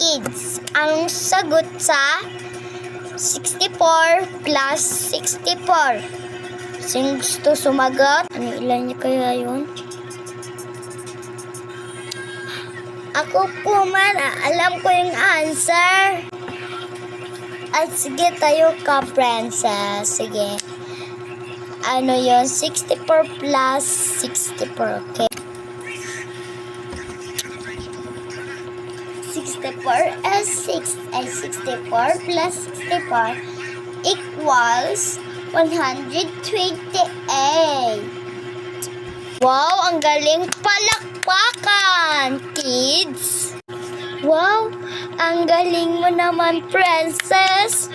kids. Ang sagot sa 64 plus 64. Sino gusto sumagot? Ano ilan niya kaya yun? Ako po man, alam ko yung answer. At sige tayo ka, princess. Sige. Ano yun? 64 plus 64. Okay. 64 64 plus 64 equals 128. Wow, ang galing, palakpakan, kids. Wow, ang galing mo naman, princess.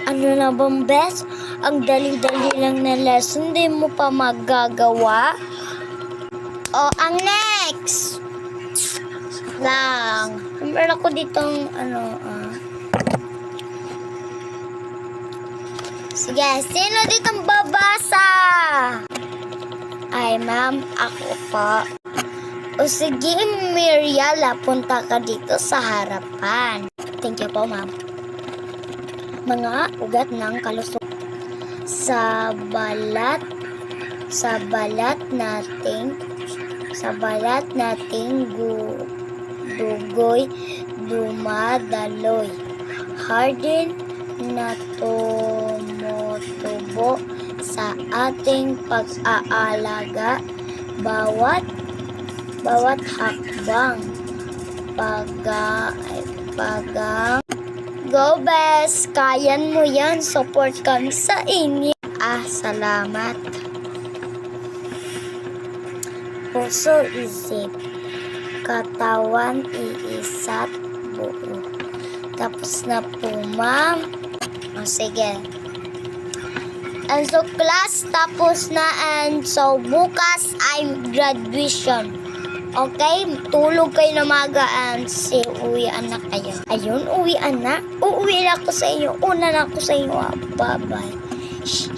Ano na bang best? Ang dali-dali lang na lesson, hindi mo pa magagawa. O, ang next lang. Meron ako ditong Sige, sino ditong babasa? Ay, ma'am, ako po. O sige, Miriala, punta ka dito sa harapan. Thank you po, ma'am. Mga ugat ng kalusok sa balat nating dugoy dumadaloy. Hardin na tumutubo sa ating pag-aalaga. Bawat hakbang go best, kayan mo yan, support kami sa inyo. Salamat. Puso, isip, katawan, iisat, buo. Tapos na po, ma'am. O, sige. And so, class, tapos na. And so, bukas ay graduation. Okay? Tulog kayo na maga and uwian na kayo. Ayun, uwian na. Uuwi na ako sa inyo. Una na ako sa inyo. Bye-bye.